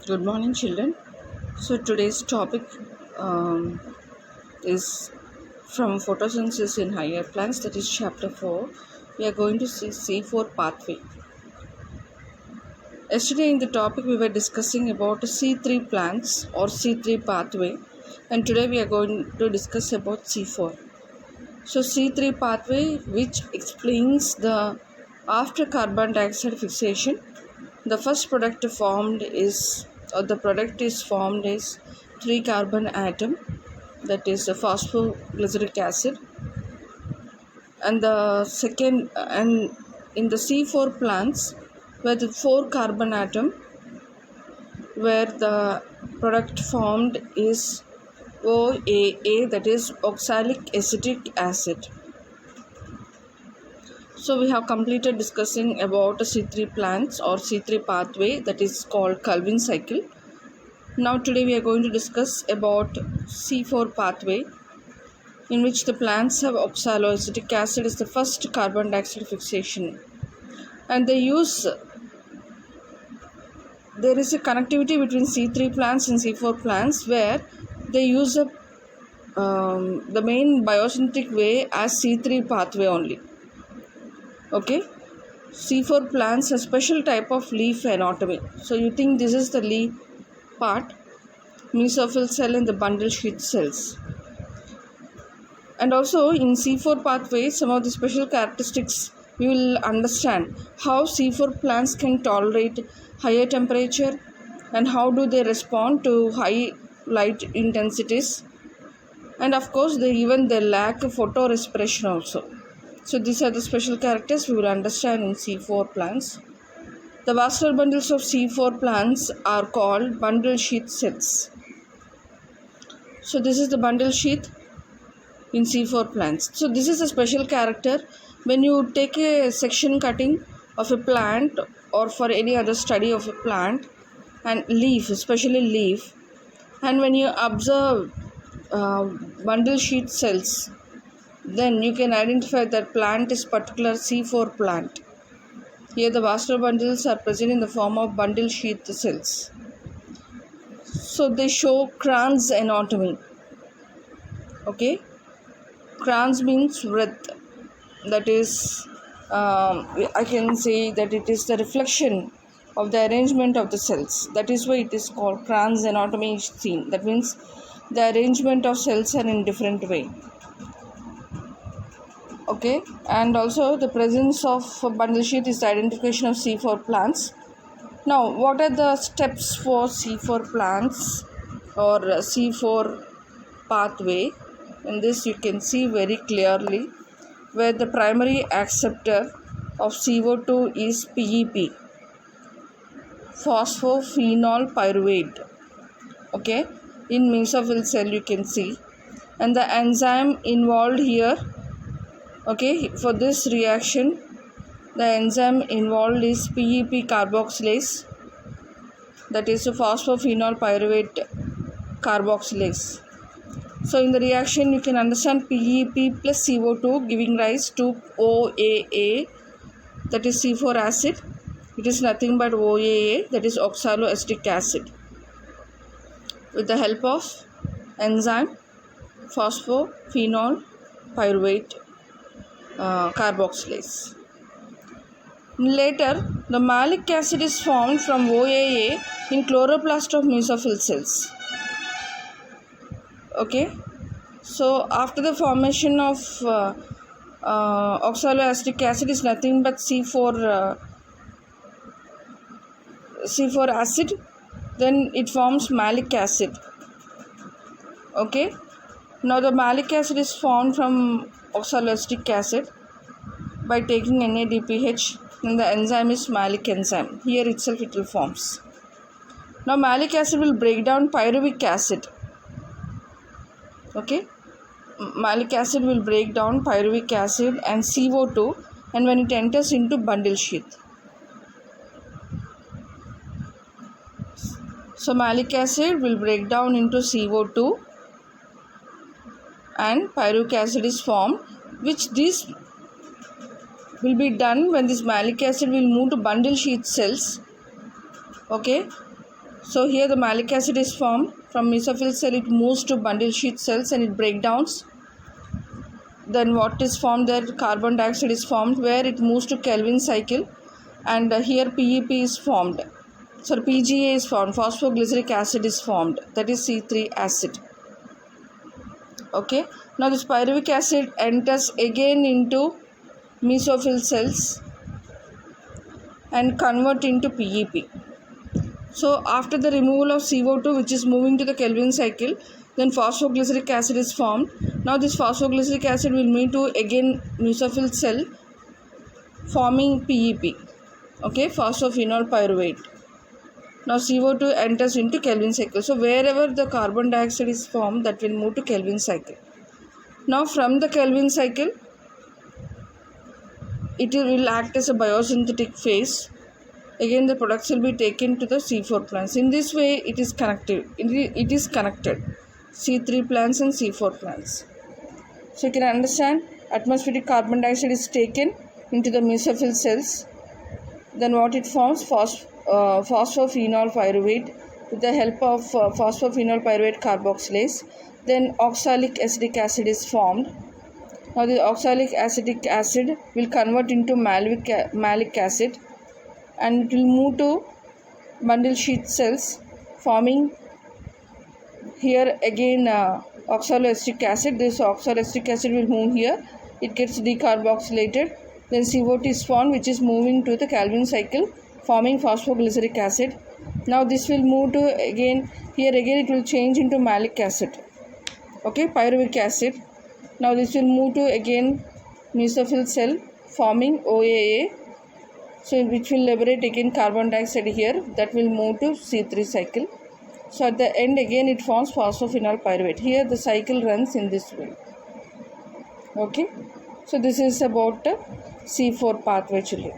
Good morning, children. So today's topic um, is from photosynthesis in higher plants. That is chapter 4. We are going to see C4 pathway. Yesterday in the topic we were discussing about C3 plants or C3 pathway, and today we are going to discuss about C4. So C3 pathway, which explains the after carbon dioxide fixation, the first product formed is the product is formed is 3 carbon atom, that is the phosphoglyceric acid, and the second and in the C4 plants where the 4 carbon atom, where the product formed is OAA, that is oxalic acetic acid. So we have completed discussing about C3 plants or C3 pathway, that is called Calvin cycle. Now today we are going to discuss about C4 pathway, in which the plants have oxaloacetic acid is the first carbon dioxide fixation, and there is a connectivity between C3 plants and C4 plants where they use the main biosynthetic way as C3 pathway only. Okay, C4 plants a special type of leaf anatomy. So you think this is the leaf part, mesophyll cell and the bundle sheath cells. And also in C4 pathway, some of the special characteristics we will understand how C4 plants can tolerate higher temperature and how do they respond to high light intensities, and of course they lack photorespiration also. So these are the special characters we will understand in C4 plants. The vascular bundles of C4 plants are called bundle sheath cells. So this is the bundle sheath in C4 plants. So this is a special character. When you take a section cutting of a plant or for any other study of a plant and leaf, especially leaf, and when you observe bundle sheath cells, then you can identify that plant is particular C4 plant. Here the vascular bundles are present in the form of bundle sheath cells. So they show Kranz anatomy. Okay, Kranz means wreath. That is, I can say that it is the reflection of the arrangement of the cells. That is why it is called Kranz anatomy is seen. That means the arrangement of cells are in different way. Okay, and also the presence of bundle sheath is the identification of C4 plants. Now, what are the steps for C4 plants or C4 pathway? In this you can see very clearly where the primary acceptor of CO2 is PEP, phosphophenol pyruvate. Okay, in mesophyll cell you can see, and the enzyme involved here. Okay, for this reaction the enzyme involved is PEP carboxylase, that is phosphophenol pyruvate carboxylase. So in the reaction you can understand PEP plus CO2 giving rise to OAA, that is C4 acid. It is nothing but OAA, that is oxaloacetic acid, with the help of enzyme phosphophenol pyruvate carboxylase. Later, the malic acid is formed from OAA in chloroplast of mesophyll cells. Okay, so after the formation of oxaloacetic acid is nothing but C4 acid, then it forms malic acid. Okay, now the malic acid is formed from oxaloacetic acid by taking NADPH, and the enzyme is malic enzyme. Here itself it will forms. Now malic acid will break down pyruvic acid. Okay, malic acid will break down pyruvic acid and CO2, and when it enters into bundle sheath. So malic acid will break down into CO2 and pyruvic acid is formed, which this will be done when this malic acid will move to bundle sheath cells. Okay, So here the malic acid is formed. From mesophyll cell it moves to bundle sheath cells and it breaks down. Then what is formed there? Carbon dioxide is formed where it moves to Calvin cycle, and here PEP is formed. So PGA is formed, phosphoglyceric acid is formed, that is C3 acid. Okay, now this pyruvic acid enters again into mesophyll cells and convert into PEP. So after the removal of CO2, which is moving to the Calvin cycle, then phosphoglyceric acid is formed. Now this phosphoglyceric acid will move to again mesophyll cell forming PEP. Okay, phosphophenol pyruvate. Now CO2 enters into Calvin cycle. So wherever the carbon dioxide is formed, that will move to Calvin cycle. Now from the Calvin cycle, it will act as a biosynthetic phase. Again the products will be taken to the C4 plants. In this way it is connected. It is connected. C3 plants and C4 plants. So you can understand, atmospheric carbon dioxide is taken into the mesophyll cells. Then what it forms? Phosphophenol pyruvate with the help of phosphophenol pyruvate carboxylase. Then oxalic acetic acid is formed. Now the oxalic acetic acid will convert into malic acid, and it will move to bundle sheath cells forming here again oxaloacetic acid. This oxaloacetic acid will move here, it gets decarboxylated, then CO2 is formed, which is moving to the Calvin cycle forming phosphoglyceric acid. Now this will move to again it will change into malic acid, okay, pyruvic acid. Now this will move to again mesophyll cell forming OAA, so which will liberate again carbon dioxide here, that will move to C3 cycle. So at the end again it forms phosphophenol pyruvate. Here the cycle runs in this way. Okay, so this is about the C4 pathway, children.